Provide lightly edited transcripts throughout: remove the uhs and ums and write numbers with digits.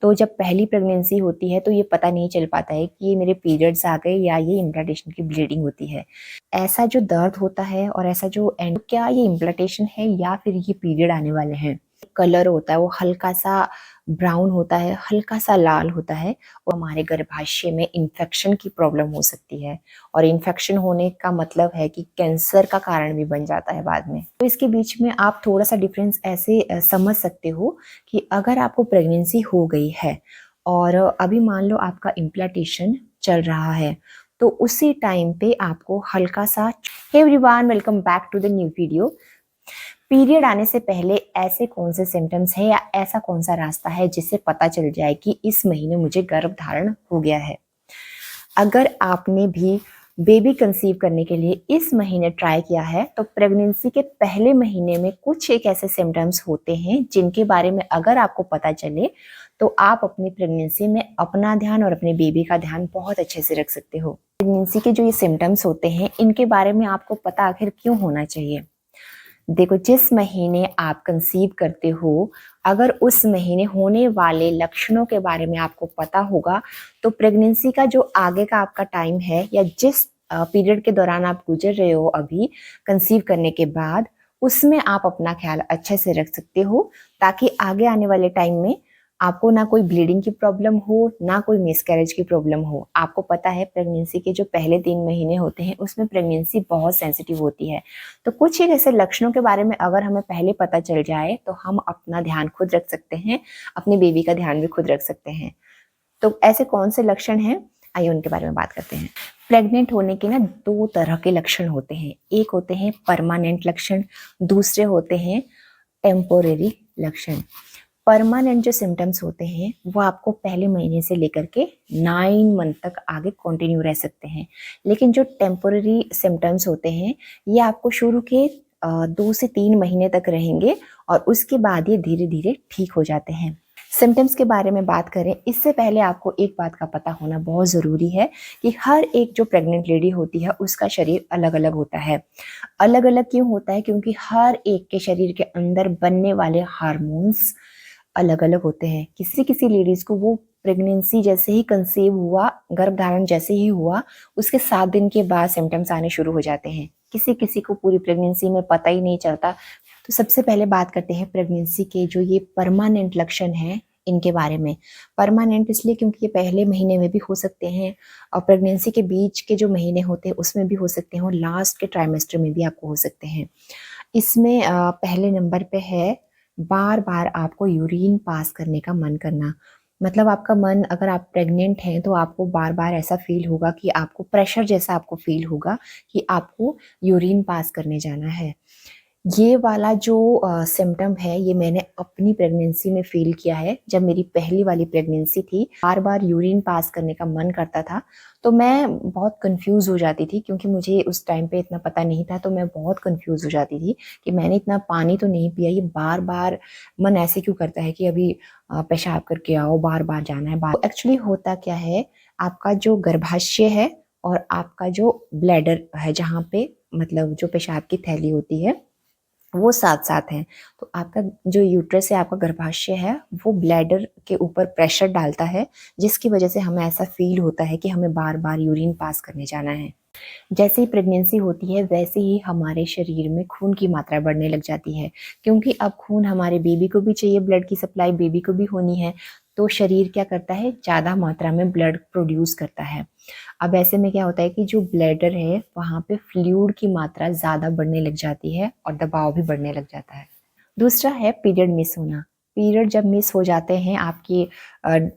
तो जब पहली प्रेगनेंसी होती है तो ये पता नहीं चल पाता है कि ये मेरे पीरियड्स आ गए या ये इम्प्लांटेशन की ब्लीडिंग होती है। ऐसा जो दर्द होता है और ऐसा जो एंड, क्या ये इम्प्लांटेशन है या फिर ये पीरियड आने वाले हैं। कलर होता है वो हल्का सा ब्राउन होता है, हल्का सा लाल होता है और हमारे गर्भाशय में इन्फेक्शन की प्रॉब्लम हो सकती है। और इन्फेक्शन होने का मतलब है कि कैंसर का कारण भी बन जाता है बाद में। तो इसके बीच में आप थोड़ा सा डिफरेंस ऐसे समझ सकते हो कि अगर आपको प्रेगनेंसी हो गई है और अभी मान लो आपका इम्प्लांटेशन चल रहा है, तो उसी टाइम पे आपको हल्का सा, hey everyone, welcome back to the new video. Period आने से पहले ऐसे कौन से सिम्टम्स है या ऐसा कौन सा रास्ता है जिससे पता चल जाए कि इस महीने मुझे गर्भ धारण हो गया है। अगर आपने भी बेबी कंसीव करने के लिए इस महीने ट्राई किया है तो प्रेगनेंसी के पहले महीने में कुछ एक ऐसे सिम्टम्स होते हैं जिनके बारे में अगर आपको पता चले तो आप अपनी प्रेगनेंसी में अपना ध्यान और अपने बेबी का ध्यान बहुत अच्छे से रख सकते हो। प्रेगनेंसी के जो ये सिम्टम्स होते हैं इनके बारे में आपको पता आखिर क्यों होना चाहिए। देखो, जिस महीने आप कंसीव करते हो, अगर उस महीने होने वाले लक्षणों के बारे में आपको पता होगा तो प्रेगनेंसी का जो आगे का आपका टाइम है या जिस पीरियड के दौरान आप गुजर रहे हो अभी कंसीव करने के बाद, उसमें आप अपना ख्याल अच्छे से रख सकते हो ताकि आगे आने वाले टाइम में आपको ना कोई ब्लीडिंग की प्रॉब्लम हो ना कोई मिसकैरेज की प्रॉब्लम हो। आपको पता है प्रेगनेंसी के जो पहले 3 महीने होते हैं उसमें प्रेगनेंसी बहुत सेंसिटिव होती है। तो कुछ एक ऐसे लक्षणों के बारे में अगर हमें पहले पता चल जाए तो हम अपना ध्यान खुद रख सकते हैं, अपने बेबी का ध्यान भी खुद रख सकते हैं। तो ऐसे कौन से लक्षण हैं, आइए उनके बारे में बात करते हैं। प्रेग्नेंट होने के ना 2 तरह के लक्षण होते हैं। एक होते हैं परमानेंट लक्षण, दूसरे होते हैं टेम्पोरेरी लक्षण। परमानेंट जो सिम्टम्स होते हैं वो आपको पहले महीने से लेकर के 9 मंथ तक आगे कंटिन्यू रह सकते हैं, लेकिन जो टेम्पोररी सिम्टम्स होते हैं ये आपको शुरू के 2 से 3 महीने तक रहेंगे और उसके बाद ये धीरे धीरे ठीक हो जाते हैं। सिम्टम्स के बारे में बात करें इससे पहले आपको एक बात का पता होना बहुत ज़रूरी है कि हर एक जो प्रेग्नेंट लेडी होती है उसका शरीर अलग अलग होता है। अलग अलग क्यों होता है? क्योंकि हर एक के शरीर के अंदर बनने वाले हार्मोन्स अलग अलग होते हैं। किसी किसी लेडीज को वो प्रेगनेंसी जैसे ही कंसीव हुआ, गर्भधारण जैसे ही हुआ, उसके 7 दिन के बाद सिम्टम्स आने शुरू हो जाते हैं। किसी किसी को पूरी प्रेगनेंसी में पता ही नहीं चलता। तो सबसे पहले बात करते हैं प्रेगनेंसी के जो ये परमानेंट लक्षण हैं इनके बारे में। परमानेंट इसलिए क्योंकि ये पहले महीने में भी हो सकते हैं और प्रेगनेंसी के बीच के जो महीने होते हैं उसमें भी हो सकते हैं और लास्ट के ट्राइमेस्टर में भी आपको हो सकते हैं। इसमें पहले नंबर पे है बार बार आपको यूरिन पास करने का मन करना। मतलब आपका मन, अगर आप प्रेग्नेंट हैं तो आपको बार बार ऐसा फील होगा कि आपको प्रेशर जैसा आपको फील होगा कि आपको यूरिन पास करने जाना है। ये वाला जो सिम्टम है ये मैंने अपनी प्रेगनेंसी में फील किया है। जब मेरी पहली वाली प्रेगनेंसी थी, बार बार यूरिन पास करने का मन करता था तो मैं बहुत कंफ्यूज हो जाती थी, क्योंकि मुझे उस टाइम पे इतना पता नहीं था। तो मैं बहुत कंफ्यूज हो जाती थी कि मैंने इतना पानी तो नहीं पिया, ये बार बार मन ऐसे क्यों करता है कि अभी पेशाब करके आओ, बार बार जाना है। बार एक्चुअली होता क्या है, आपका जो गर्भाशय है और आपका जो ब्लैडर है, जहाँ पे मतलब जो पेशाब की थैली होती है, वो साथ साथ हैं। तो आपका जो यूट्रस है, आपका गर्भाशय है, वो ब्लैडर के ऊपर प्रेशर डालता है, जिसकी वजह से हमें ऐसा फील होता है कि हमें बार बार यूरिन पास करने जाना है। जैसे ही प्रेगनेंसी होती है वैसे ही हमारे शरीर में खून की मात्रा बढ़ने लग जाती है, क्योंकि अब खून हमारे बेबी को भी चाहिए, ब्लड की सप्लाई बेबी को भी होनी है। तो शरीर क्या करता है, ज़्यादा मात्रा में ब्लड प्रोड्यूस करता है। अब ऐसे में क्या होता है कि जो ब्लैडर है वहाँ पे फ्लूइड की मात्रा ज़्यादा बढ़ने लग जाती है और दबाव भी बढ़ने लग जाता है। दूसरा है पीरियड मिस होना। पीरियड जब मिस हो जाते हैं, आपके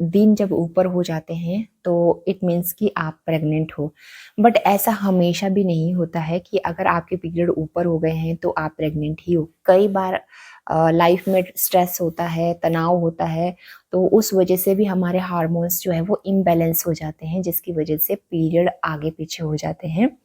दिन जब ऊपर हो जाते हैं, तो इट मीन्स कि आप प्रेग्नेंट हो। बट ऐसा हमेशा भी नहीं होता है कि अगर आपके पीरियड ऊपर हो गए हैं तो आप प्रेग्नेंट ही हो। कई बार लाइफ में स्ट्रेस होता है, तनाव होता है, तो उस वजह से भी हमारे हार्मोन्स जो है वो इम्बैलेंस हो जाते हैं, जिसकी वजह से पीरियड आगे पीछे हो जाते हैं।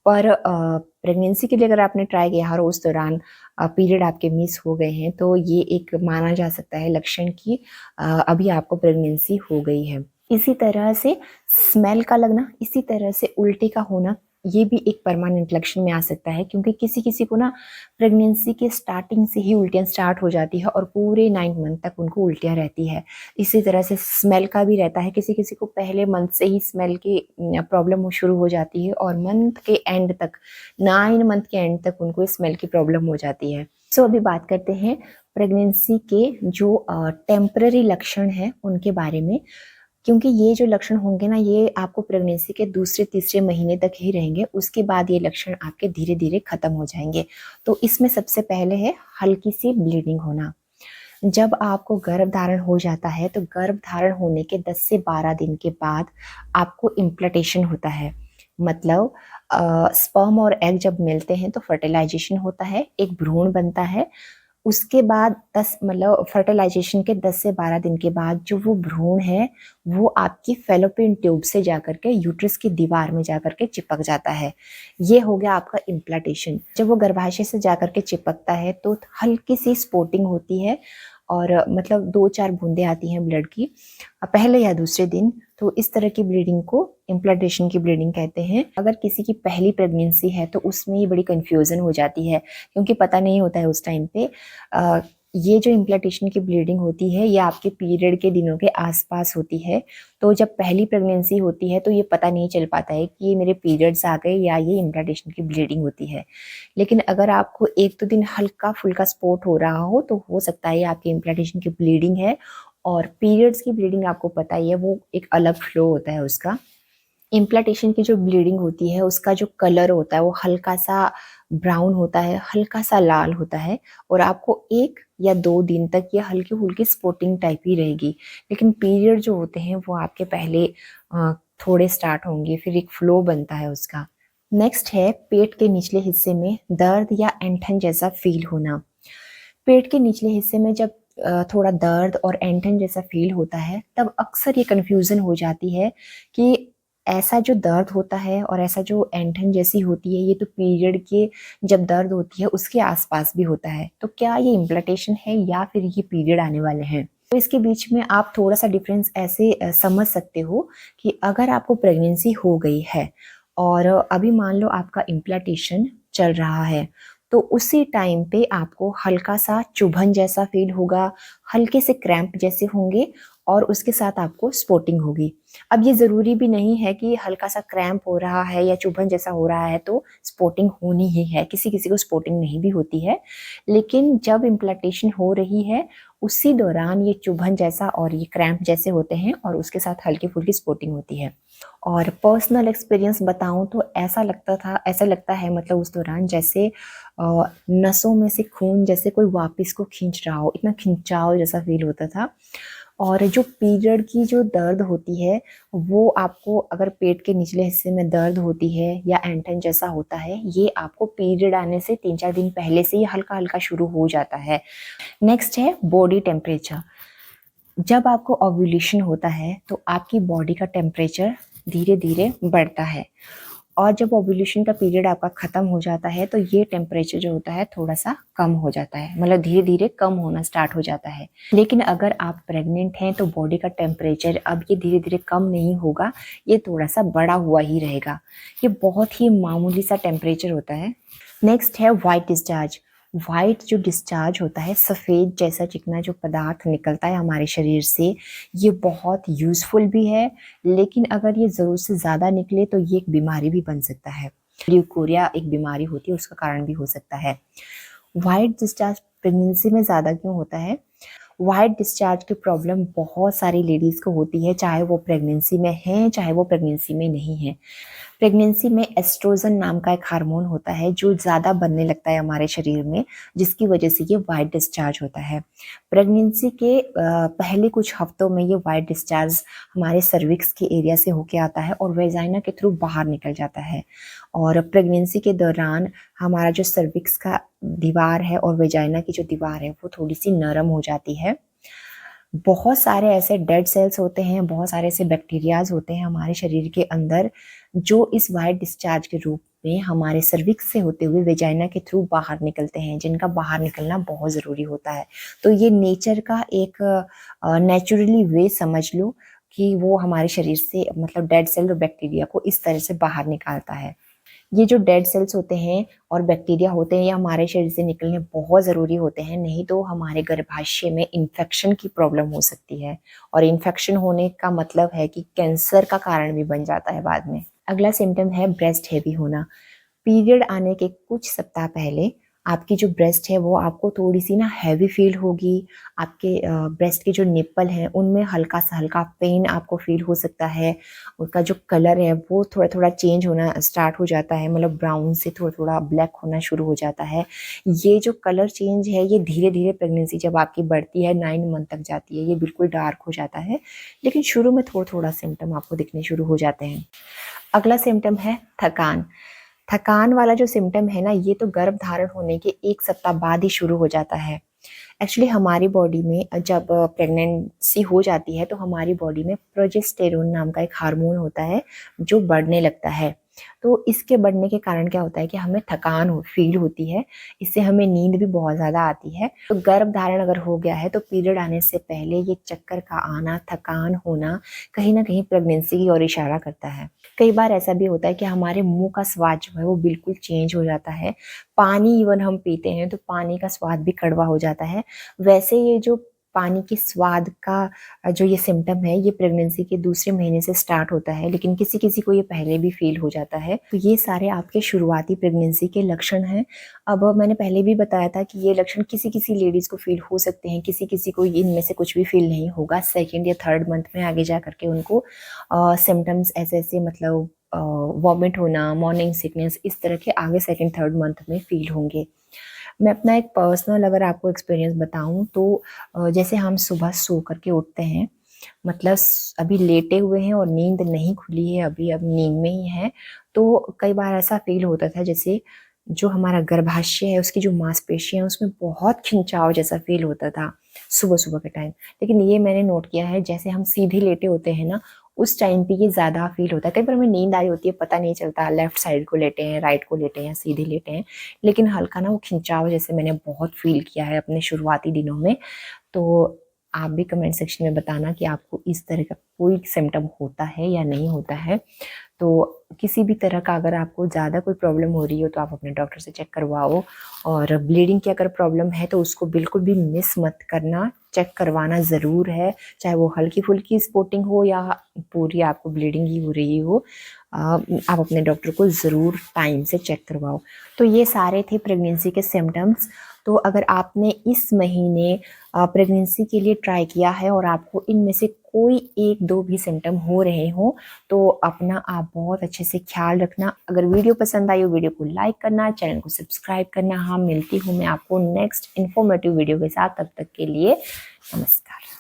पर प्रेगनेंसी के लिए अगर आपने ट्राई किया और उस दौरान पीरियड आपके मिस हो गए हैं तो ये एक माना जा सकता है लक्षण कि अभी आपको प्रेगनेंसी हो गई है। इसी तरह से स्मेल का लगना, इसी तरह से उल्टी का होना, ये भी एक परमानेंट लक्षण में आ सकता है, क्योंकि किसी किसी को ना प्रेगनेंसी के स्टार्टिंग से ही उल्टियाँ स्टार्ट हो जाती है और पूरे 9 मंथ तक उनको उल्टियाँ रहती है। इसी तरह से स्मेल का भी रहता है, किसी किसी को पहले मंथ से ही स्मेल की प्रॉब्लम शुरू हो जाती है और मंथ के एंड तक, 9 मंथ के एंड तक उनको स्मेल की प्रॉब्लम हो जाती है। सो अभी बात करते हैं प्रेगनेंसी के जो टेम्पररी लक्षण हैं उनके बारे में, क्योंकि ये जो लक्षण होंगे ना, ये आपको प्रेगनेंसी के दूसरे तीसरे महीने तक ही रहेंगे, उसके बाद ये लक्षण आपके धीरे धीरे खत्म हो जाएंगे। तो इसमें सबसे पहले है हल्की सी ब्लीडिंग होना। जब आपको गर्भ धारण हो जाता है तो गर्भ धारण होने के 10 से 12 दिन के बाद आपको इम्प्लांटेशन होता है। मतलब स्पर्म और एग जब मिलते हैं तो फर्टिलाइजेशन होता है, एक भ्रूण बनता है। उसके बाद 10 मतलब फर्टिलाइजेशन के 10 से 12 दिन के बाद जो वो भ्रूण है वो आपकी फेलोपियन ट्यूब से जाकर के यूट्रस की दीवार में जाकर के चिपक जाता है। ये हो गया आपका इम्प्लांटेशन। जब वो गर्भाशय से जाकर के चिपकता है तो हल्की सी स्पॉटिंग होती है और मतलब 2-4 बूंदें आती हैं ब्लड की पहले या दूसरे दिन। तो इस तरह की ब्लीडिंग को इम्प्लांटेशन की ब्लीडिंग कहते हैं। अगर किसी की पहली प्रेगनेंसी है तो उसमें ये बड़ी कंफ्यूजन हो जाती है, क्योंकि पता नहीं होता है उस टाइम पे ये जो इम्प्लांटेशन की ब्लीडिंग होती है ये आपके पीरियड के दिनों के आसपास होती है। तो जब पहली प्रेगनेंसी होती है तो ये पता नहीं चल पाता है कि ये मेरे पीरियड्स आ गए या ये इम्प्लांटेशन की ब्लीडिंग होती है। लेकिन अगर आपको 1-2 दिन हल्का फुल्का स्पॉट हो रहा हो तो हो सकता है ये आपकी इम्प्लांटेशन की ब्लीडिंग है। और पीरियड्स की ब्लीडिंग आपको पता ही है, वो एक अलग फ्लो होता है उसका। इम्प्लांटेशन की जो ब्लीडिंग होती है उसका जो कलर होता है वो हल्का सा ब्राउन होता है, हल्का सा लाल होता है और आपको 1 या 2 दिन तक ये हल्की-फुल्की स्पॉटिंग टाइप ही रहेगी। लेकिन पीरियड जो होते हैं वो आपके पहले थोड़े स्टार्ट होंगे, फिर एक फ्लो बनता है उसका। नेक्स्ट है पेट के निचले हिस्से में दर्द या ऐंठन जैसा फील होना। पेट के निचले हिस्से में जब थोड़ा दर्द और ऐंठन जैसा फील होता है तब अक्सर ये कन्फ्यूज़न हो जाती है कि ऐसा जो दर्द होता है और ऐसा जो ऐंठन जैसी होती है ये तो पीरियड के जब दर्द होती है उसके आसपास भी होता है, तो क्या ये इम्प्लांटेशन है या फिर ये पीरियड आने वाले हैं? तो इसके बीच में आप थोड़ा सा डिफरेंस ऐसे समझ सकते हो कि अगर आपको प्रेगनेंसी हो गई है और अभी मान लो आपका इम्प्लांटेशन चल रहा है तो उसी टाइम पे आपको हल्का सा चुभन जैसा फील होगा, हल्के से क्रैम्प जैसे होंगे और उसके साथ आपको स्पॉटिंग होगी। अब ये ज़रूरी भी नहीं है कि हल्का सा क्रैम्प हो रहा है या चुभन जैसा हो रहा है तो स्पॉटिंग होनी ही है, किसी-किसी को स्पॉटिंग नहीं भी होती है। लेकिन जब इम्प्लांटेशन हो रही है उसी दौरान ये चुभन जैसा और ये क्रैम्प जैसे होते हैं और उसके साथ हल्की-फुल्की स्पॉटिंग होती है। और पर्सनल एक्सपीरियंस बताऊँ तो ऐसा लगता है मतलब उस दौरान जैसे नसों में से खून जैसे कोई वापस को खींच रहा हो, इतना खिंचाव जैसा फील होता था। और जो पीरियड की जो दर्द होती है वो आपको अगर पेट के निचले हिस्से में दर्द होती है या ऐंठन जैसा होता है, ये आपको पीरियड आने से 3-4 दिन पहले से ही हल्का-हल्का शुरू हो जाता है। नेक्स्ट है बॉडी टेम्परेचर। जब आपको ओव्यूलेशन होता है तो आपकी बॉडी का टेम्परेचर धीरे-धीरे बढ़ता है और जब ओव्यूलेशन का पीरियड आपका ख़त्म हो जाता है तो ये टेम्परेचर जो होता है थोड़ा-सा कम हो जाता है, मतलब धीरे-धीरे कम होना स्टार्ट हो जाता है। लेकिन अगर आप प्रेग्नेंट हैं तो बॉडी का टेम्परेचर अब ये धीरे-धीरे कम नहीं होगा, ये थोड़ा-सा बढ़ा हुआ ही रहेगा। ये बहुत ही मामूली सा टेम्परेचर होता है। नेक्स्ट है व्हाइट डिस्चार्ज। व्हाइट जो डिस्चार्ज होता है, सफ़ेद जैसा चिकना जो पदार्थ निकलता है हमारे शरीर से, ये बहुत यूज़फुल भी है, लेकिन अगर ये ज़रूरत से ज़्यादा निकले तो ये एक बीमारी भी बन सकता है। ल्यूकोरिया एक बीमारी होती है, उसका कारण भी हो सकता है। व्हाइट डिस्चार्ज प्रेगनेंसी में ज़्यादा क्यों होता है? व्हाइट डिस्चार्ज की प्रॉब्लम बहुत सारी लेडीज़ को होती है, चाहे वो प्रेगनेंसी में हैं, चाहे वो प्रेगनेंसी में नहीं हैं। प्रेगनेंसी में एस्ट्रोजन नाम का एक हार्मोन होता है जो ज़्यादा बनने लगता है हमारे शरीर में, जिसकी वजह से ये वाइट डिस्चार्ज होता है। प्रेगनेंसी के पहले कुछ हफ्तों में ये वाइट डिस्चार्ज हमारे सर्विक्स के एरिया से होके आता है और वेजाइना के थ्रू बाहर निकल जाता है। और प्रेगनेंसी के दौरान हमारा जो सर्विक्स का दीवार है और वेजाइना की जो दीवार है वो थोड़ी सी नरम हो जाती है। बहुत सारे ऐसे डेड सेल्स होते हैं, बहुत सारे ऐसे बैक्टीरियाज होते हैं हमारे शरीर के अंदर जो इस वाइट डिस्चार्ज के रूप में हमारे सर्विक्स से होते हुए वेजाइना के थ्रू बाहर निकलते हैं, जिनका बाहर निकलना बहुत ज़रूरी होता है। तो ये नेचर का एक नेचुरली वे समझ लो कि वो हमारे शरीर से मतलब डेड सेल और बैक्टीरिया को इस तरह से बाहर निकालता है। ये जो डेड सेल्स होते हैं और बैक्टीरिया होते हैं, ये हमारे शरीर से निकलने बहुत ज़रूरी होते हैं, नहीं तो हमारे गर्भाशय में इन्फेक्शन की प्रॉब्लम हो सकती है। और इन्फेक्शन होने का मतलब है कि कैंसर का कारण भी बन जाता है बाद में। अगला सिम्टम है ब्रेस्ट हेवी होना। पीरियड आने के कुछ सप्ताह पहले आपकी जो ब्रेस्ट है वो आपको थोड़ी-सी ना हैवी फ़ील होगी। आपके ब्रेस्ट के जो निप्पल हैं उनमें हल्का पेन आपको फ़ील हो सकता है। उनका जो कलर है वो थोड़ा-थोड़ा चेंज होना स्टार्ट हो जाता है, मतलब ब्राउन से थोड़ा-थोड़ा ब्लैक होना शुरू हो जाता है। ये जो कलर चेंज है ये धीरे-धीरे प्रेगनेंसी जब आपकी बढ़ती है 9 मंथ तक जाती है, ये बिल्कुल डार्क हो जाता है। लेकिन शुरू में थोड़ा-थोड़ा सिम्पटम आपको दिखने शुरू हो जाते हैं। अगला सिम्पटम है थकान। थकान वाला जो सिम्पटम है ना, ये तो गर्भ धारण होने के 1 सप्ताह बाद ही शुरू हो जाता है। एक्चुअली हमारी बॉडी में जब प्रेगनेंसी हो जाती है तो हमारी बॉडी में प्रोजेस्टेरोन नाम का एक हार्मोन होता है जो बढ़ने लगता है। तो इसके बढ़ने के कारण क्या होता है कि हमें थकान फील होती है, इससे हमें नींद भी बहुत ज़्यादा आती है। तो गर्भ धारण अगर हो गया है तो पीरियड आने से पहले ये चक्कर का आना, थकान होना कहीं न कहीं प्रेगनेंसी की ओर इशारा करता है। कई बार ऐसा भी होता है कि हमारे मुँह का स्वाद जो है वो बिल्कुल चेंज हो जाता है। पानी इवन हम पीते हैं तो पानी का स्वाद भी कड़वा हो जाता है। वैसे ये जो पानी के स्वाद का जो ये सिम्पटम है ये प्रेगनेंसी के दूसरे महीने से स्टार्ट होता है, लेकिन किसी-किसी को ये पहले भी फ़ील हो जाता है। तो ये सारे आपके शुरुआती प्रेगनेंसी के लक्षण हैं। अब मैंने पहले भी बताया था कि ये लक्षण किसी-किसी लेडीज़ को फ़ील हो सकते हैं, किसी-किसी को इनमें से कुछ भी फ़ील नहीं होगा। सेकंड या थर्ड मंथ में आगे जा कर के उनको सिम्पटम्स ऐसे-ऐसे मतलब वॉमिट होना, मॉर्निंग सिकनेस इस तरह के आगे सेकंड थर्ड मंथ में फ़ील होंगे। मैं अपना एक पर्सनल अगर आपको एक्सपीरियंस बताऊँ तो जैसे हम सुबह सो कर के उठते हैं, मतलब अभी लेटे हुए हैं और नींद नहीं खुली है अभी, अब नींद में ही हैं, तो कई बार ऐसा फ़ील होता था जैसे जो हमारा गर्भाशय है उसकी जो मांसपेशियाँ हैं उसमें बहुत खिंचाव जैसा फ़ील होता था सुबह-सुबह के टाइम। लेकिन ये मैंने नोट किया है जैसे हम सीधे लेटे होते हैं ना, उस टाइम पे ये ज़्यादा फ़ील होता है। कई बार हमें नींद आ रही होती है, पता नहीं चलता लेफ्ट साइड को लेटे हैं, राइट को लेटे हैं, सीधे लेटे हैं, लेकिन हल्का ना वो खिंचाव जैसे मैंने बहुत फ़ील किया है अपने शुरुआती दिनों में। तो आप भी कमेंट सेक्शन में बताना कि आपको इस तरह का कोई सिम्पटम होता है या नहीं होता है। तो किसी भी तरह का अगर आपको ज़्यादा कोई प्रॉब्लम हो रही हो तो आप अपने डॉक्टर से चेक करवाओ, और ब्लीडिंग की अगर प्रॉब्लम है तो उसको बिल्कुल भी मिस मत करना, चेक करवाना ज़रूर है, चाहे वो हल्की-फुल्की स्पॉटिंग हो या पूरी आपको ब्लीडिंग ही हो रही हो। आप अपने डॉक्टर को ज़रूर टाइम से चेक करवाओ। तो ये सारे थे प्रेगनेंसी के सिम्पटम्स। तो अगर आपने इस महीने प्रेगनेंसी के लिए ट्राई किया है और आपको इनमें से कोई 1-2 भी सिम्पटम हो रहे हों, तो अपना आप बहुत अच्छे से ख्याल रखना। अगर वीडियो पसंद आई हो, वीडियो को लाइक करना, चैनल को सब्सक्राइब करना। हाँ, मिलती हूँ मैं आपको नेक्स्ट इन्फॉर्मेटिव वीडियो के साथ, तब तक के लिए नमस्कार।